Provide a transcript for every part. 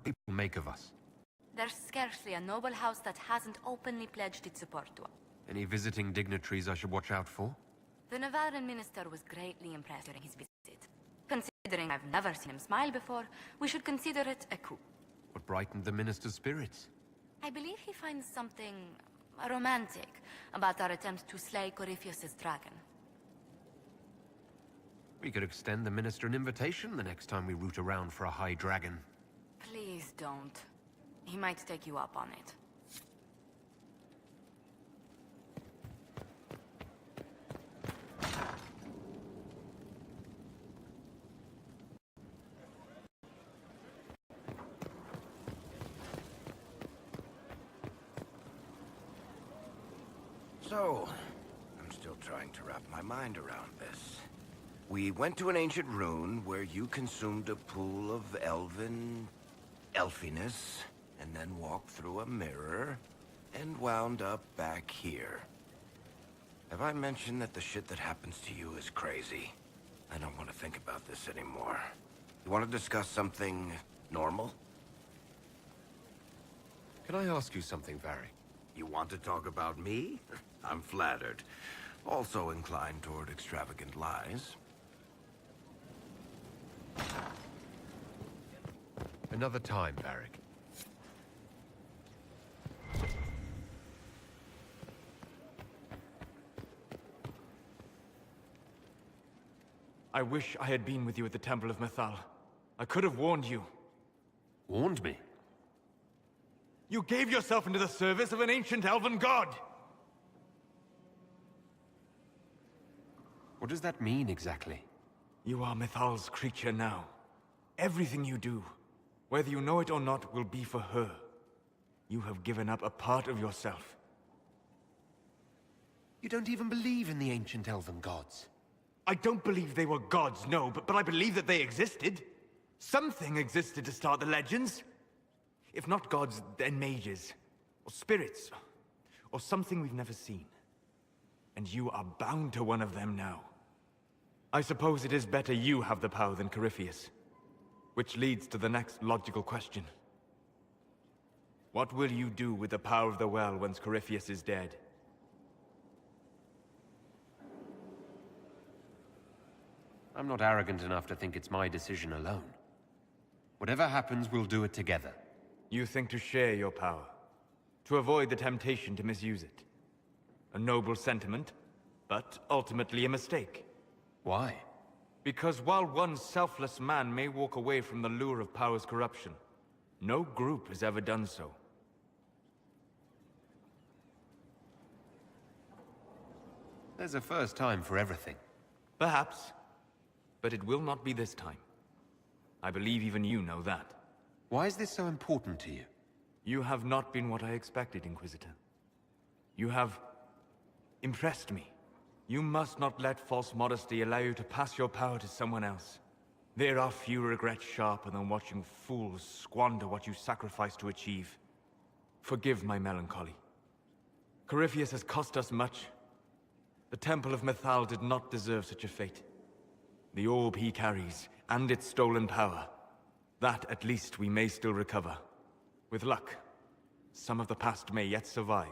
people make of us? There's scarcely a noble house that hasn't openly pledged its support to us. Any visiting dignitaries I should watch out for? The Navarran minister was greatly impressed during his visit. Considering I've never seen him smile before, we should consider it a coup. What brightened the minister's spirits? I believe he finds something romantic about our attempt to slay CORYPHEUS' dragon. We could extend the minister an invitation the next time we root around for a high dragon. Please don't. He might take you up on it. So, I'm still trying to wrap my mind around this. We went to an ancient rune where you consumed a pool of elfiness, and then walked through a mirror, and wound up back here. Have I mentioned that the shit that happens to you is crazy? I don't want to think about this anymore. You want to discuss something normal? Can I ask you something, Varric? You want to talk about me? I'm flattered. Also inclined toward extravagant lies. Another time, Varric. I wish I had been with you at the Temple of Mythal. I could have warned you. Warned me? You gave yourself into the service of an ancient elven god! What does that mean, exactly? You are Mythal's creature now. Everything you do, whether you know it or not, will be for her. You have given up a part of yourself. You don't even believe in the ancient elven gods. I don't believe they were gods, no, but I believe that they existed. Something existed to start the legends. If not gods, then mages, or spirits, or something we've never seen. And you are bound to one of them now. I suppose it is better you have the power than CORYPHEUS. Which leads to the next logical question. What will you do with the power of the well once CORYPHEUS is dead? I'm not arrogant enough to think it's my decision alone. Whatever happens, we'll do it together. You think to share your power, to avoid the temptation to misuse it. A noble sentiment, but ultimately a mistake. Why? Because while one selfless man may walk away from the lure of power's corruption, no group has ever done so. There's a first time for everything. Perhaps, but it will not be this time. I believe even you know that. Why is this so important to you? You have not been what I expected, Inquisitor. You have impressed me. You must not let false modesty allow you to pass your power to someone else. There are few regrets sharper than watching fools squander what you sacrifice to achieve. Forgive my melancholy. CORYPHEUS has cost us much. The Temple of Mythal did not deserve such a fate. The orb he carries, and its stolen power, that at least we may still recover. With luck, some of the past may yet survive.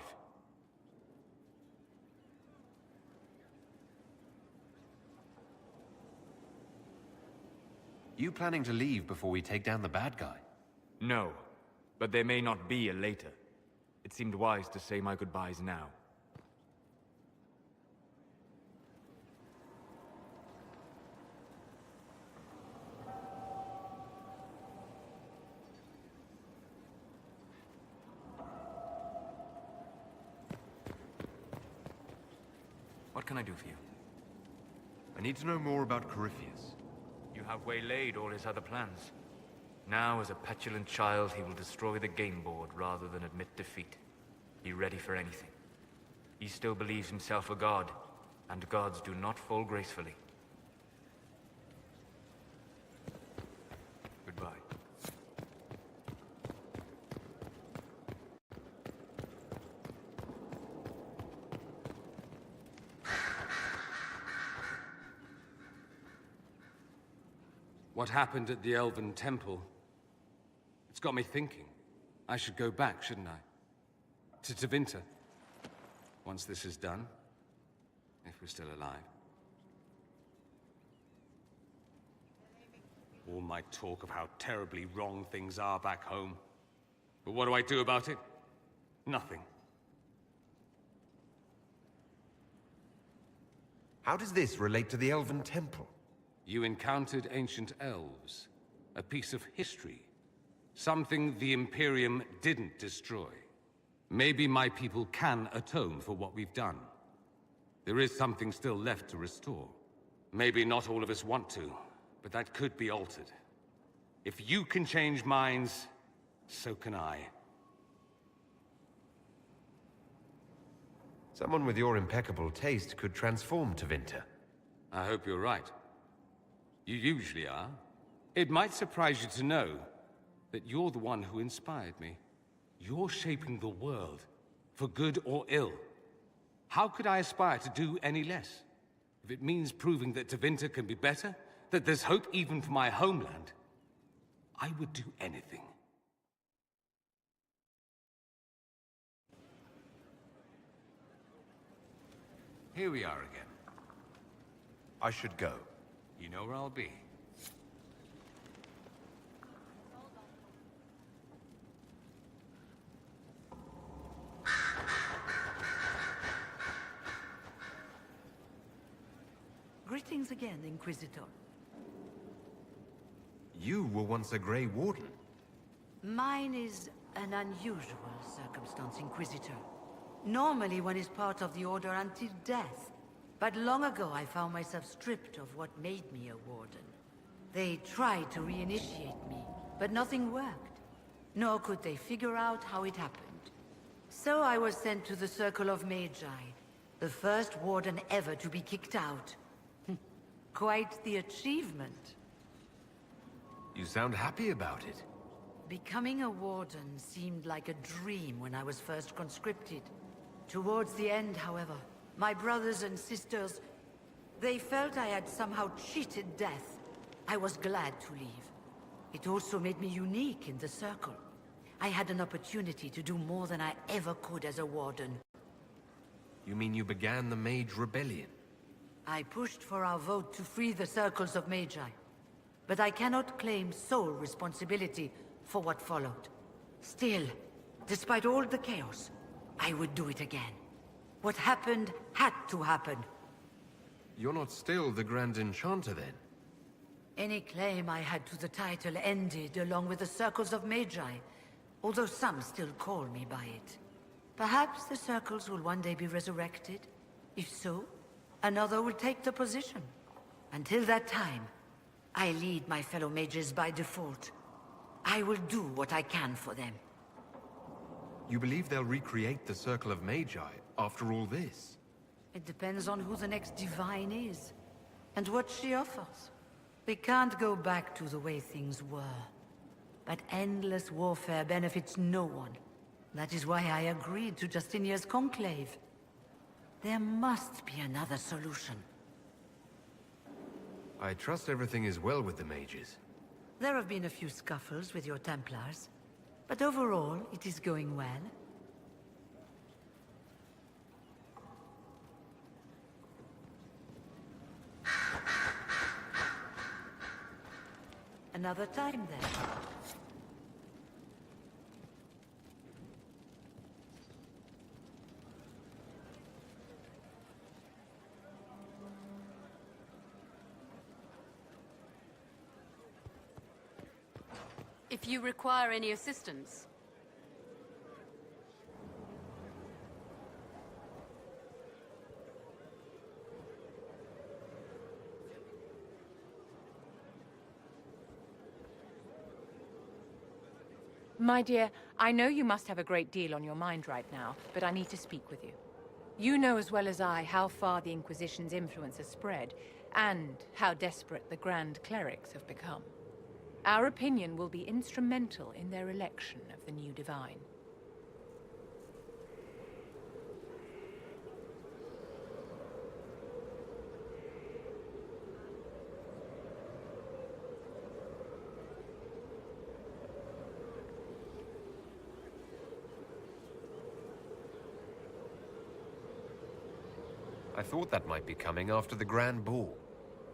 You planning to leave before we take down the bad guy? No, but there may not be a later. It seemed wise to say my goodbyes now. What can I do for you? I need to know more about CORYPHEUS. You have waylaid all his other plans. Now, as a petulant child, he will destroy the game board rather than admit defeat. Be ready for anything. He still believes himself a god, and gods do not fall gracefully. Goodbye. What happened at the Elven Temple? It's got me thinking. I should go back, shouldn't I? To Tevinter. Once this is done. If we're still alive. All my talk of how terribly wrong things are back home. But what do I do about it? Nothing. How does this relate to the Elven Temple? You encountered ancient elves. A piece of history. Something the Imperium didn't destroy. Maybe my people can atone for what we've done. There is something still left to restore. Maybe not all of us want to, but that could be altered. If you can change minds, so can I. Someone with your impeccable taste could transform Tevinter. I hope you're right. You usually are. It might surprise you to know that you're the one who inspired me. You're shaping the world, for good or ill. How could I aspire to do any less? If it means proving that Tevinter can be better, that there's hope even for my homeland, I would do anything. Here we are again. I should go. You know where I'll be. Greetings again, Inquisitor. You were once a Grey Warden. Mine is an unusual circumstance, Inquisitor. Normally one is part of the Order until death. But long ago I found myself stripped of what made me a Warden. They tried to reinitiate me, but nothing worked. Nor could they figure out how it happened. So I was sent to the Circle of Magi, the first Warden ever to be kicked out. Quite the achievement. You sound happy about it. Becoming a Warden seemed like a dream when I was first conscripted. Towards the end, however, my brothers and sisters, they felt I had somehow cheated death. I was glad to leave. It also made me unique in the Circle. I had an opportunity to do more than I ever could as a Warden. You mean you began the Mage Rebellion? I pushed for our vote to free the Circles of Magi. But I cannot claim sole responsibility for what followed. Still, despite all the chaos, I would do it again. What happened had to happen. You're not still the Grand Enchanter, then? Any claim I had to the title ended along with the Circles of Magi, although some still call me by it. Perhaps the Circles will one day be resurrected. If so, another will take the position. Until that time, I lead my fellow mages by default. I will do what I can for them. You believe they'll recreate the Circle of Magi after all this? It depends on who the next divine is, and what she offers. We can't go back to the way things were. But endless warfare benefits no one. That is why I agreed to Justinia's conclave. There must be another solution. I trust everything is well with the mages. There have been a few scuffles with your Templars, but overall, it is going well. Another time, then. If you require any assistance. My dear, I know you must have a great deal on your mind right now, but I need to speak with you. You know as well as I how far the Inquisition's influence has spread, and how desperate the Grand Clerics have become. Our opinion will be instrumental in their election of the new Divine. I thought that might be coming after the Grand Ball.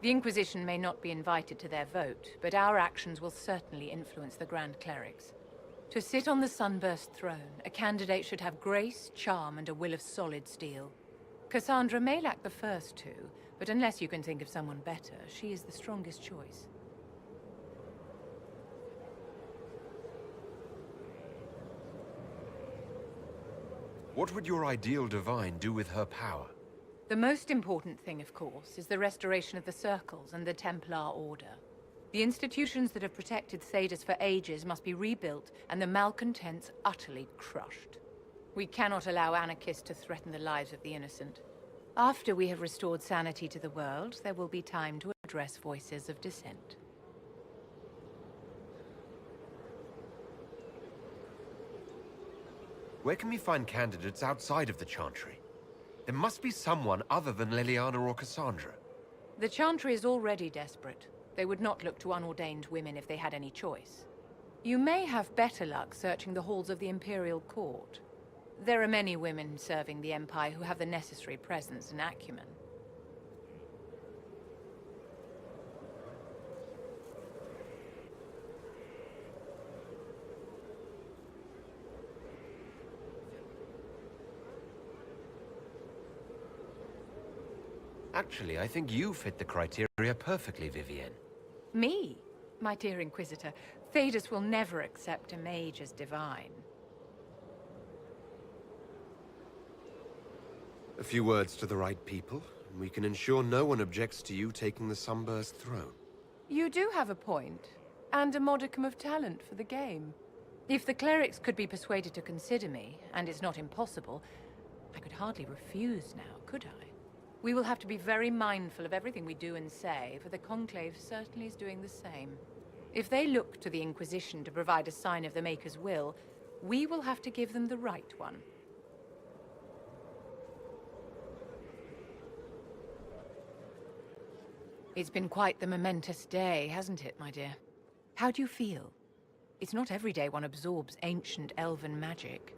The Inquisition may not be invited to their vote, but our actions will certainly influence the Grand Clerics. To sit on the Sunburst throne, a candidate should have grace, charm, and a will of solid steel. Cassandra may lack the first two, but unless you can think of someone better, she is the strongest choice. What would your ideal divine do with her power? The most important thing, of course, is the restoration of the Circles and the Templar Order. The institutions that have protected Thedas for ages must be rebuilt, and the malcontents utterly crushed. We cannot allow anarchists to threaten the lives of the innocent. After we have restored sanity to the world, there will be time to address voices of dissent. Where can we find candidates outside of the Chantry? There must be someone other than Leliana or Cassandra. The Chantry is already desperate. They would not look to unordained women if they had any choice. You may have better luck searching the halls of the Imperial Court. There are many women serving the Empire who have the necessary presence and acumen. Actually, I think you fit the criteria perfectly, Vivienne. Me? My dear Inquisitor, Thedas will never accept a mage as divine. A few words to the right people, and we can ensure no one objects to you taking the Sunburst throne. You do have a point, and a modicum of talent for the game. If the clerics could be persuaded to consider me, and it's not impossible, I could hardly refuse now, could I? We will have to be very mindful of everything we do and say, for the Conclave certainly is doing the same. If they look to the Inquisition to provide a sign of the Maker's will, we will have to give them the right one. It's been quite the momentous day, hasn't it, my dear? How do you feel? It's not every day one absorbs ancient elven magic.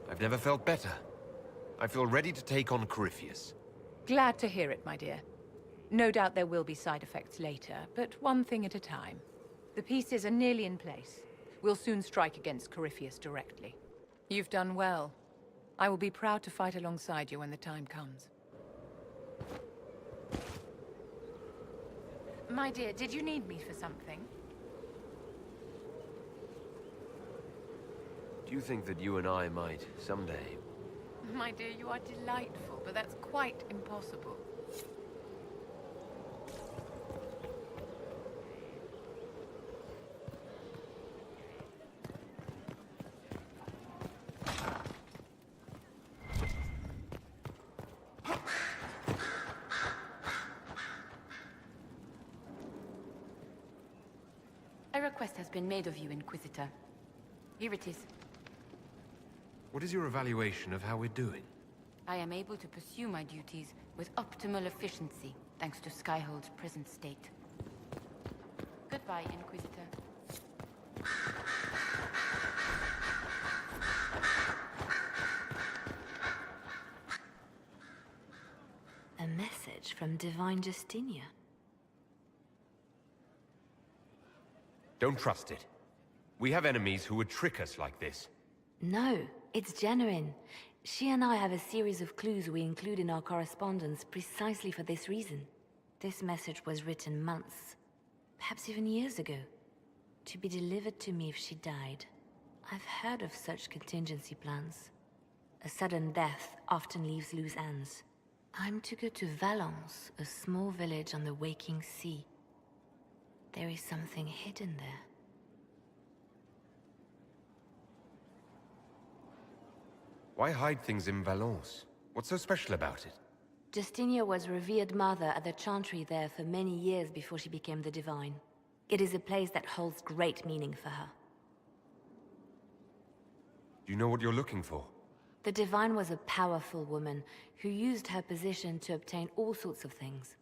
I've never felt better. I feel ready to take on CORYPHEUS. Glad to hear it, my dear. No doubt there will be side effects later, but one thing at a time. The pieces are nearly in place. We'll soon strike against CORYPHEUS directly. You've done well. I will be proud to fight alongside you when the time comes. My dear, did you need me for something? Do you think that you and I might, someday... My dear, you are delightful, but that's quite impossible. A request has been made of you, Inquisitor. Here it is. What is your evaluation of how we're doing? I am able to pursue my duties with optimal efficiency, thanks to Skyhold's present state. Goodbye, Inquisitor. A message from Divine Justinia. Don't trust it. We have enemies who would trick us like this. No, it's genuine. She and I have a series of clues we include in our correspondence precisely for this reason. This message was written months, perhaps even years ago, to be delivered to me if she died. I've heard of such contingency plans. A sudden death often leaves loose ends. I'm to go to Valence, a small village on the waking sea. There is something hidden there. Why hide things in Valence? What's so special about it? Justinia was revered mother at the Chantry there for many years before she became the Divine. It is a place that holds great meaning for her. Do you know what you're looking for? The Divine was a powerful woman who used her position to obtain all sorts of things.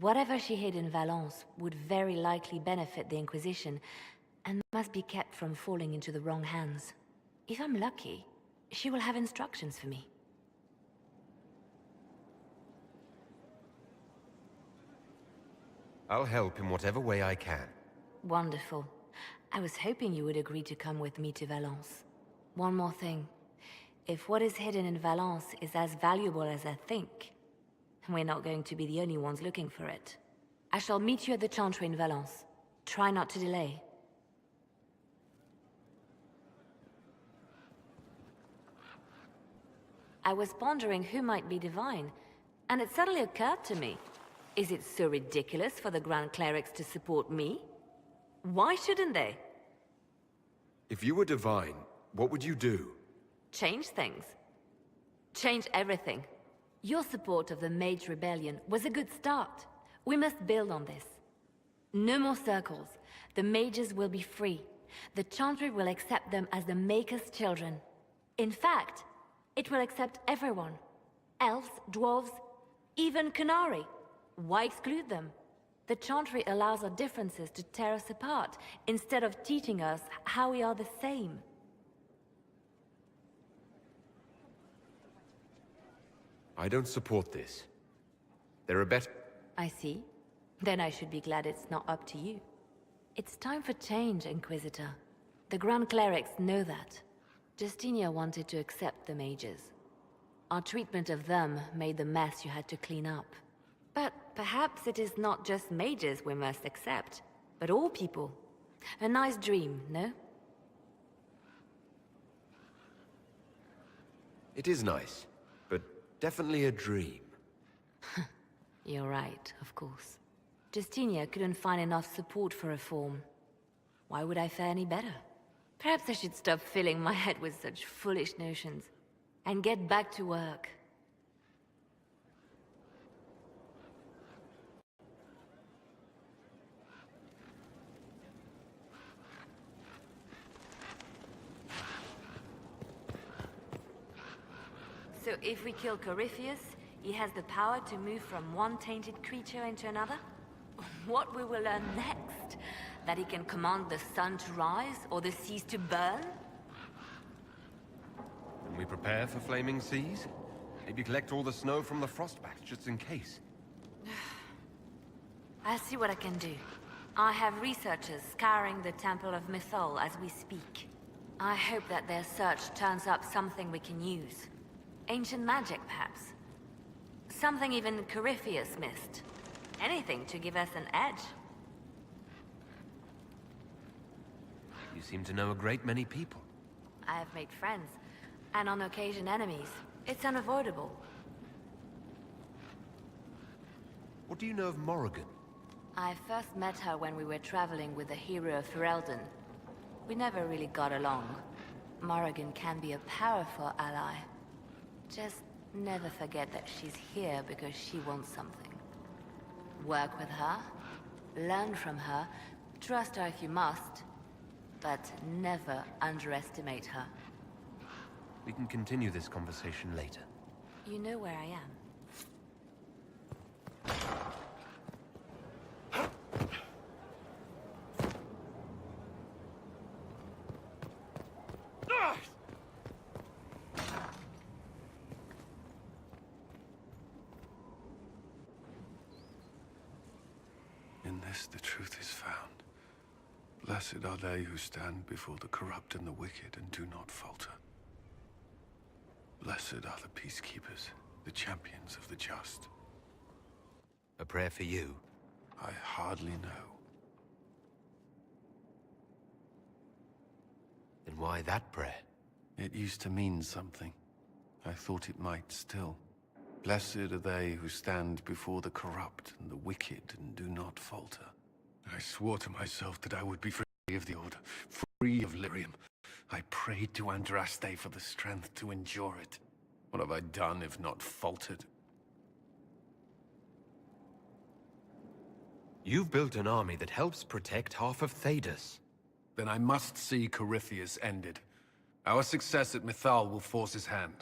Whatever she hid in Valence would very likely benefit the Inquisition and must be kept from falling into the wrong hands. If I'm lucky, She will have instructions for me. I'll help in whatever way I can. Wonderful. I was hoping you would agree to come with me to Valence. One more thing. If what is hidden in Valence is as valuable as I think, we're not going to be the only ones looking for it. I shall meet you at the Chantry in Valence. Try not to delay. I was pondering who might be divine, and it suddenly occurred to me. Is it so ridiculous for the Grand Clerics to support me? Why shouldn't they? If you were divine, what would you do? Change things. Change everything. Your support of the Mage Rebellion was a good start. We must build on this. No more circles. The mages will be free. The Chantry will accept them as the Maker's children. In fact, it will accept everyone. Elves, dwarves, even Canary. Why exclude them? The Chantry allows our differences to tear us apart, instead of teaching us how we are the same. I don't support this. There are better... I see. Then I should be glad it's not up to you. It's time for change, Inquisitor. The Grand Clerics know that. Justinia wanted to accept the mages. Our treatment of them made the mess you had to clean up. But perhaps it is not just mages we must accept, but all people. A nice dream, no? It is nice, but definitely a dream. You're right, of course. Justinia couldn't find enough support for reform. Why would I fare any better? Perhaps I should stop filling my head with such foolish notions, and get back to work. So if we kill CORYPHEUS, he has the power to move from one tainted creature into another? What we will learn next? That he can command the sun to rise, or the seas to burn? Can we prepare for flaming seas? Maybe collect all the snow from the frostbacks, just in case. I'll see what I can do. I have researchers scouring the Temple of Mythal as we speak. I hope that their search turns up something we can use. Ancient magic, perhaps. Something even CORYPHEUS missed. Anything to give us an edge. You seem to know a great many people. I have made friends, and on occasion enemies. It's unavoidable. What do you know of Morrigan? I first met her when we were traveling with the hero of Ferelden. We never really got along. Morrigan can be a powerful ally. Just never forget that she's here because she wants something. Work with her, learn from her, trust her if you must, but never underestimate her. We can continue this conversation later. You know where I am. In this the truth is found. Blessed are they who stand before the corrupt and the wicked and do not falter. Blessed are the peacekeepers, the champions of the just. A prayer for you? I hardly know. Then why that prayer? It used to mean something. I thought it might still. Blessed are they who stand before the corrupt and the wicked and do not falter. I swore to myself that I would be free of the Order, free of Lyrium. I prayed to Andraste for the strength to endure it. What have I done if not faltered? You've built an army that helps protect half of Thedas. Then I must see CORYPHEUS ended. Our success at Mythal will force his hand.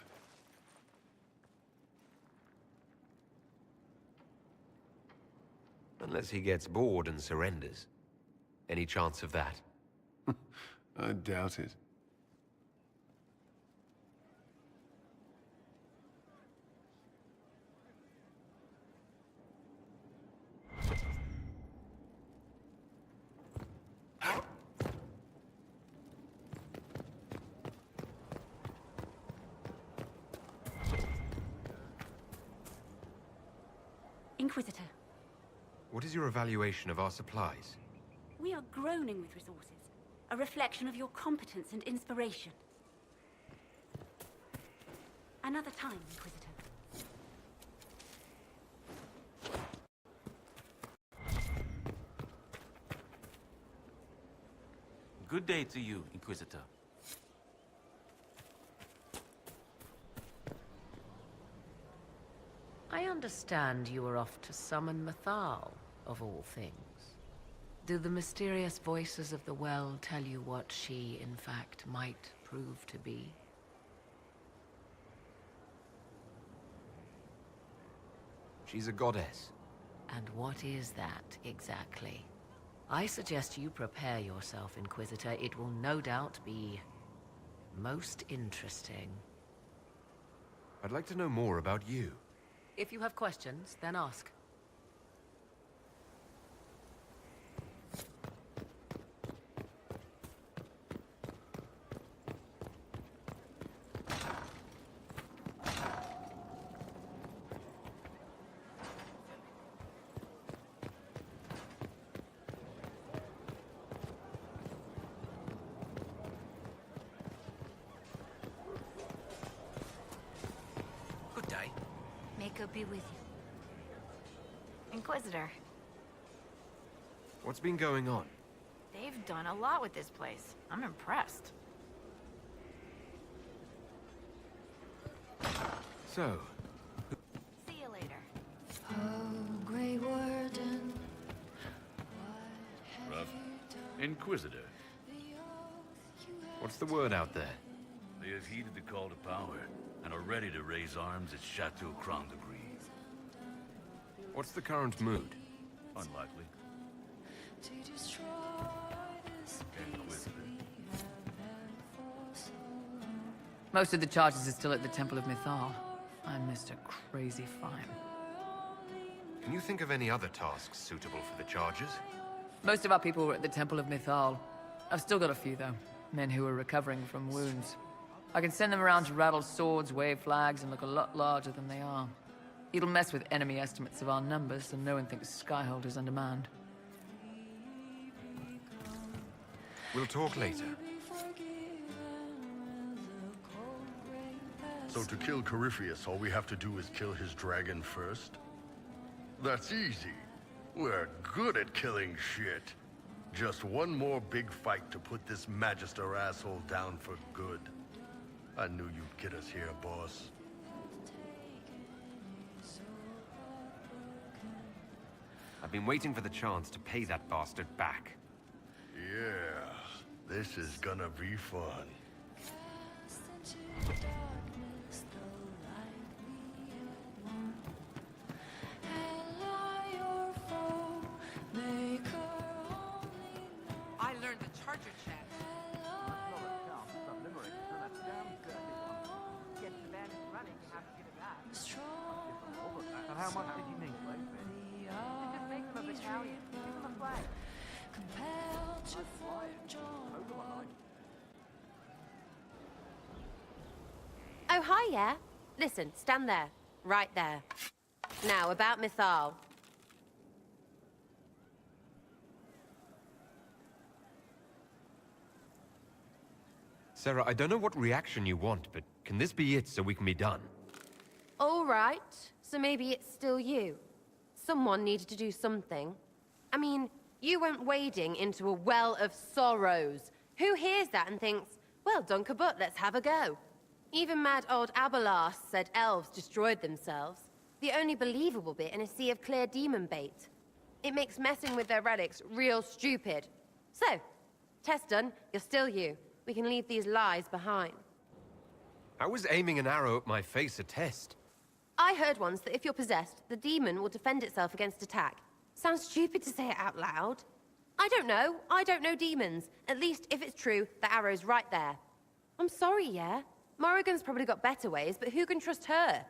Unless he gets bored and surrenders. Any chance of that? I doubt it. Inquisitor. What is your evaluation of our supplies? We are groaning with resources, a reflection of your competence and inspiration. Another time, Inquisitor. Good day to you, Inquisitor. I understand you were off to summon Mythal, of all things. Do the mysterious voices of the well tell you what she, in fact, might prove to be? She's a goddess. And what is that, exactly? I suggest you prepare yourself, Inquisitor. It will no doubt be most interesting. I'd like to know more about you. If you have questions, then ask. Good day. May God be with you. Inquisitor, What's been going on? they've done a lot with this place. I'm impressed. So, See you later. Inquisitor, what's the word out there? they have heeded the call to power and are ready to raise arms at Chateau Crown de Gris. What's the current mood? Unlikely. Inquisitor. Most of the charges are still at the Temple of Mythal. I'm Mr. Crazy Fine. Can you think of any other tasks suitable for the charges? Most of our people were at the Temple of Mythal. I've still got a few, though. Men who are recovering from wounds. I can send them around to rattle swords, wave flags, and look a lot larger than they are. It'll mess with enemy estimates of our numbers, and no one thinks Skyhold is undermanned. We'll talk later. So to kill CORYPHEUS, all we have to do is kill his dragon first? That's easy. We're good at killing shit. Just one more big fight to put this Magister asshole down for good. I knew you'd get us here, boss. I've been waiting for the chance to pay that bastard back. Yeah, this is gonna be fun. I learned the charger chat. And how much did you need? Just make them a battalion. Give them a flag. Oh, hi, yeah. Listen, stand there. Right there. Now, about Mythal. Sarah, I don't know what reaction you want, but can this be it so we can be done? All right. So maybe it's still you. Someone needed to do something. I mean, you went wading into a well of sorrows. Who hears that and thinks, well, Dunkerbutt, let's have a go? Even mad old Abelas said elves destroyed themselves. The only believable bit in a sea of clear demon bait. It makes messing with their relics real stupid. So, test done, you're still you. We can leave these lies behind. I was aiming an arrow at my face a test. I heard once that if you're possessed, the demon will defend itself against attack. Sounds stupid to say it out loud. I don't know. I don't know demons. At least, if it's true, the arrow's right there. I'm sorry, yeah? Morrigan's probably got better ways, but who can trust her?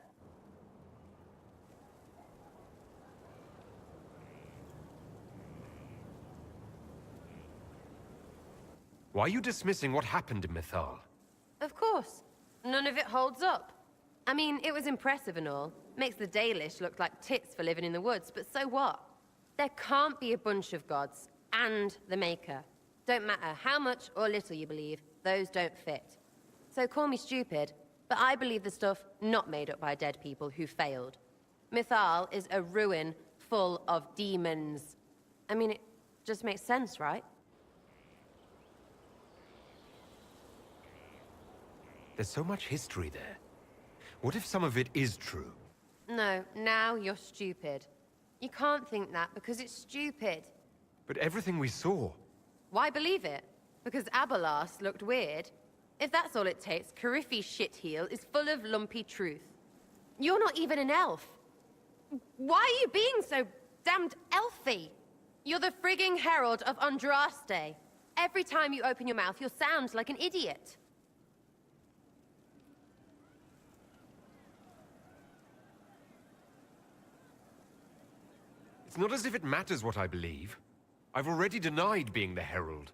Why are you dismissing what happened in Mythal? Of course. None of it holds up. I mean, it was impressive and all. Makes the Dalish look like tits for living in the woods, but so what? There can't be a bunch of gods and the Maker. Don't matter how much or little you believe, those don't fit. So call me stupid, but I believe the stuff not made up by dead people who failed. Mythal is a ruin full of demons. I mean, it just makes sense, right? There's so much history there. What if some of it is true? No, now you're stupid. You can't think that because it's stupid. But everything we saw... Why believe it? Because Abelas looked weird? If that's all it takes, CORYPHEUS' shitheel is full of lumpy truth. You're not even an elf. Why are you being so damned elfy? You're the frigging herald of Andraste. Every time you open your mouth, you'll sound like an idiot. It's not as if it matters what I believe. I've already denied being the herald.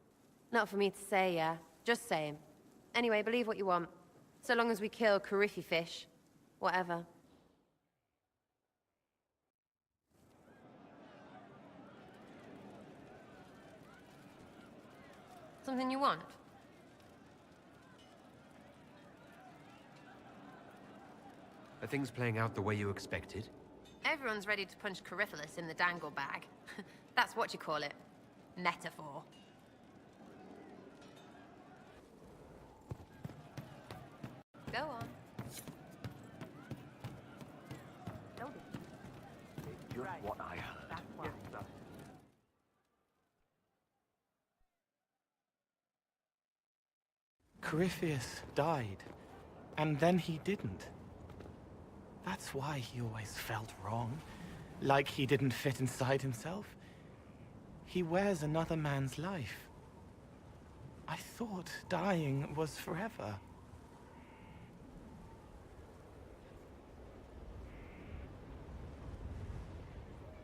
Not for me to say, yeah. Just saying. Anyway, believe what you want. So long as we kill CORYPHEUS. Whatever. Something you want? Are things playing out the way you expected? Everyone's ready to punch CORYPHEUS in the dangle bag. That's what you call it. Metaphor. Go on. Just what I heard. CORYPHEUS died, and then he didn't. That's why he always felt wrong, like he didn't fit inside himself. He wears another man's life. I thought dying was forever.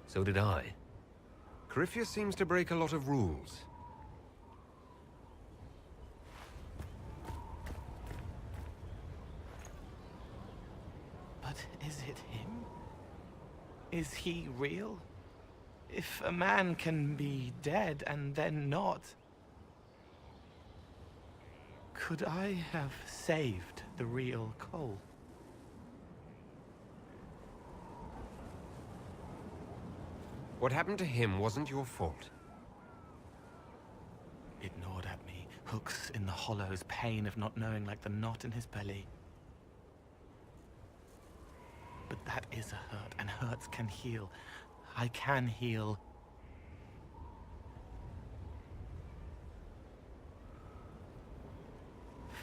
So did I. CORYPHEUS seems to break a lot of rules. But is it him? Is he real? If a man can be dead and then not... Could I have saved the real Cole? What happened to him wasn't your fault. It gnawed at me, hooks in the hollows, pain of not knowing like the knot in his belly. But that is a hurt, and hurts can heal. I can heal.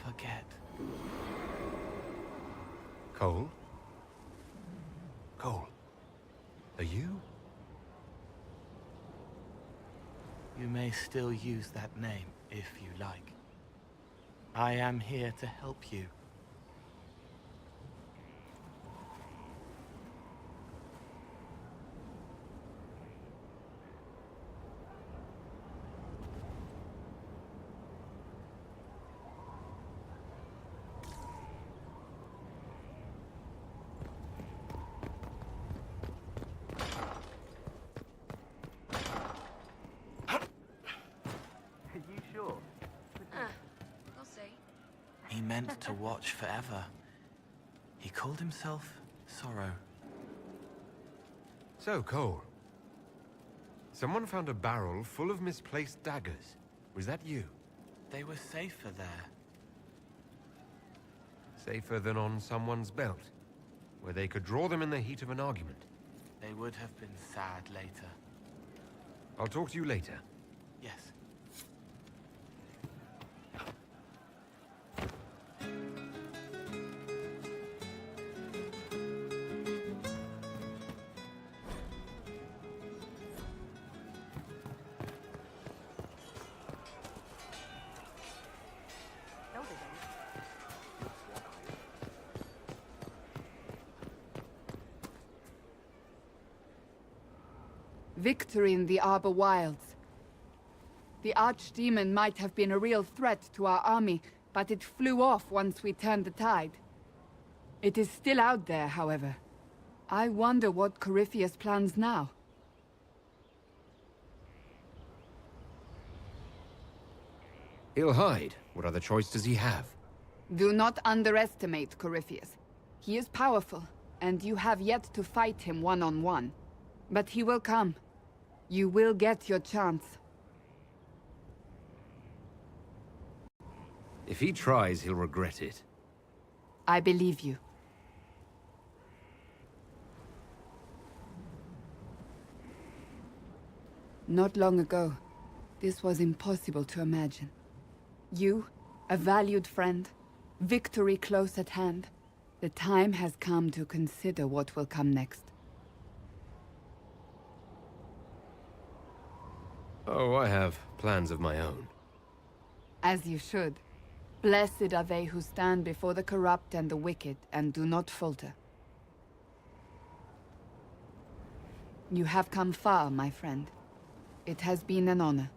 Forget. Cole? Cole? Are you? You may still use that name, if you like. I am here to help you. He meant to watch forever. He called himself Sorrow. So, Cole. Someone found a barrel full of misplaced daggers. Was that you? They were safer there. Safer than on someone's belt, where they could draw them in the heat of an argument. They would have been sad later. I'll talk to you later. Yes. Victory in the Arbor Wilds. The Archdemon might have been a real threat to our army, but it flew off once we turned the tide. It is still out there, however. I wonder what CORYPHEUS plans now. He'll hide. What other choice does he have? Do not underestimate CORYPHEUS. He is powerful, and you have yet to fight him one-on-one. But he will come. You will get your chance. If he tries, he'll regret it. I believe you. Not long ago, this was impossible to imagine. You, a valued friend, victory close at hand. The time has come to consider what will come next. Oh, I have plans of my own. As you should. Blessed are they who stand before the corrupt and the wicked, and do not falter. You have come far, my friend. It has been an honor.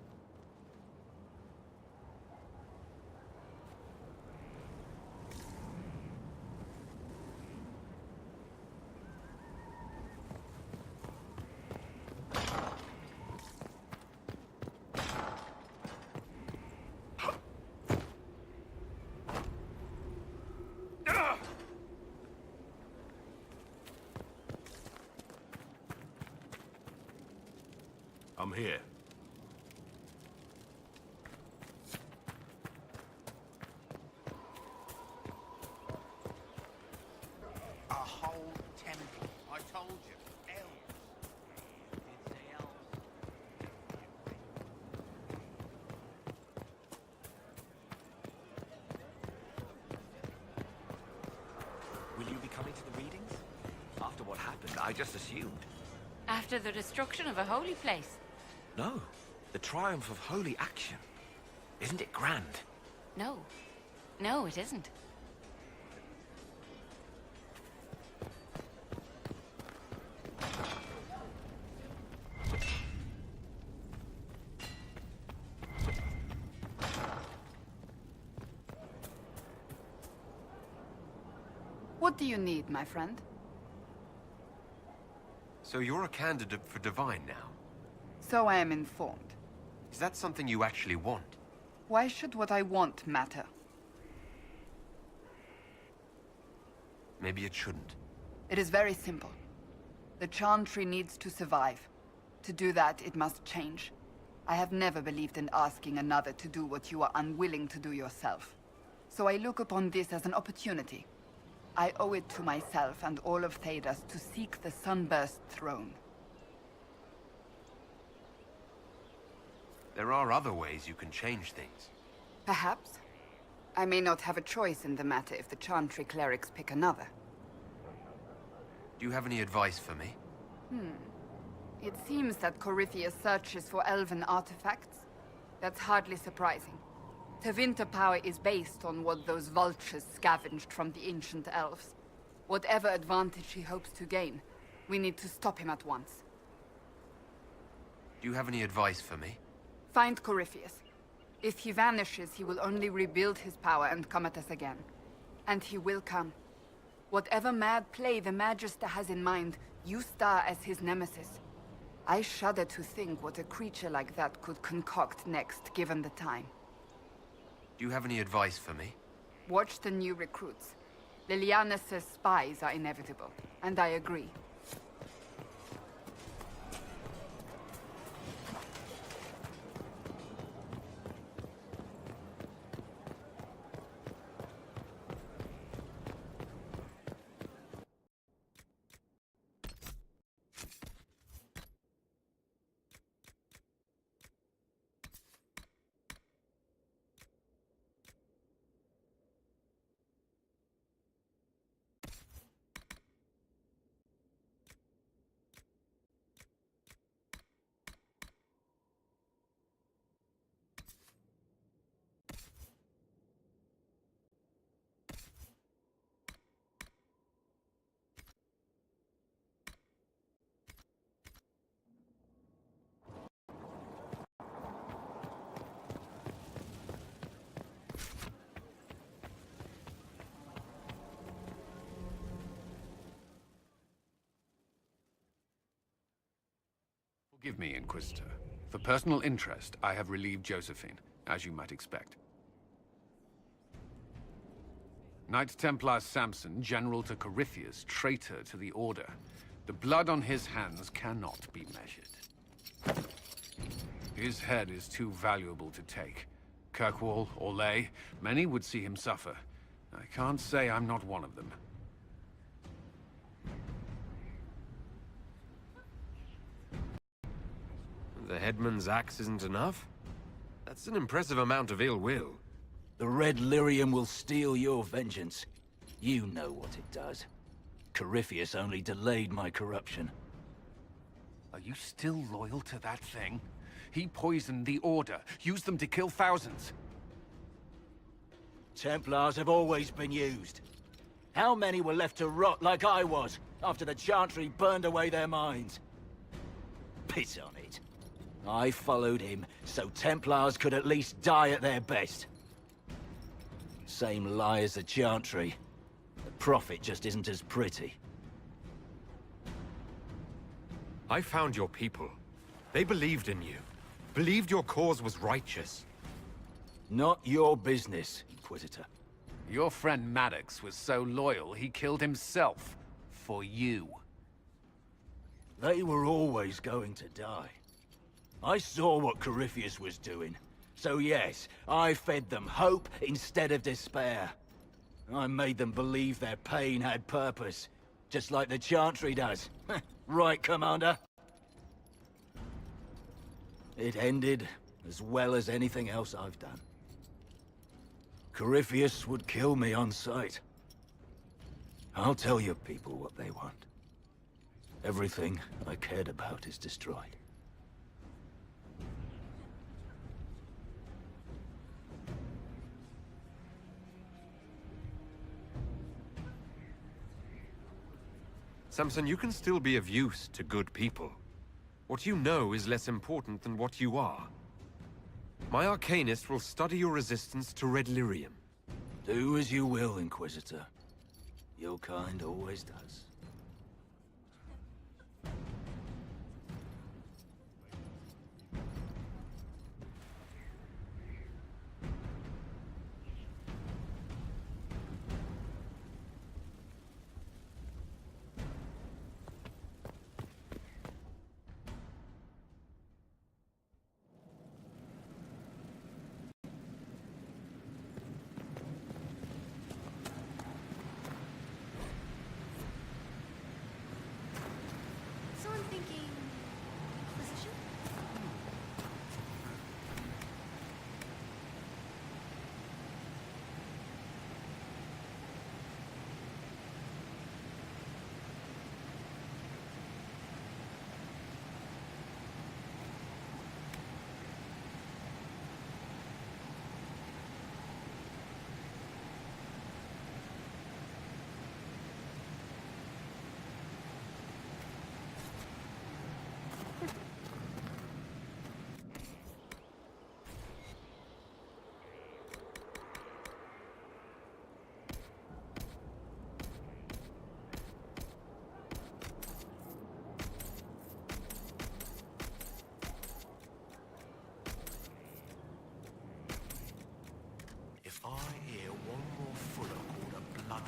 I'm here. A whole temple. I told you. Elves. It's the elves. Will you be coming to the readings? After what happened, I just assumed. After the destruction of a holy place. No, the triumph of holy action. Isn't it grand? No. No, it isn't. What do you need, my friend? So you're a candidate for Divine now? So I am informed. Is that something you actually want? Why should what I want matter? Maybe it shouldn't. It is very simple. The Chantry needs to survive. To do that, it must change. I have never believed in asking another to do what you are unwilling to do yourself. So I look upon this as an opportunity. I owe it to myself and all of Thedas to seek the Sunburst throne. There are other ways you can change things. Perhaps. I may not have a choice in the matter if the Chantry clerics pick another. Do you have any advice for me? It seems that CORYPHEUS searches for elven artifacts. That's hardly surprising. Tevinter power is based on what those vultures scavenged from the ancient elves. Whatever advantage he hopes to gain, we need to stop him at once. Do you have any advice for me? Find CORYPHEUS. If he vanishes, he will only rebuild his power and come at us again. And he will come. Whatever mad play the Magister has in mind, you star as his nemesis. I shudder to think what a creature like that could concoct next, given the time. Do you have any advice for me? Watch the new recruits. Lilianus' spies are inevitable, and I agree. Give me, Inquisitor. For personal interest, I have relieved Josephine, as you might expect. Knight Templar Samson, General to CORYPHEUS, traitor to the Order. The blood on his hands cannot be measured. His head is too valuable to take. Kirkwall, Orlais, many would see him suffer. I can't say I'm not one of them. The headman's axe isn't enough? That's an impressive amount of ill will. The Red Lyrium will steal your vengeance. You know what it does. CORYPHEUS only delayed my corruption. Are you still loyal to that thing? He poisoned the Order, used them to kill thousands. Templars have always been used. How many were left to rot like I was, after the Chantry burned away their minds? Piss on it. I followed him, so Templars could at least die at their best. Same lie as the Chantry. The profit just isn't as pretty. I found your people. They believed in you. Believed your cause was righteous. Not your business, Inquisitor. Your friend Maddox was so loyal, he killed himself. For you. They were always going to die. I saw what CORYPHEUS was doing. So yes, I fed them hope instead of despair. I made them believe their pain had purpose. Just like the Chantry does. Right, Commander? It ended as well as anything else I've done. CORYPHEUS would kill me on sight. I'll tell your people what they want. Everything I cared about is destroyed. Samson, you can still be of use to good people. What you know is less important than what you are. My Arcanist will study your resistance to Red Lyrium. Do as you will, Inquisitor. Your kind always does. So I'm thinking... Inquisition? If I hear one more fuller called a blood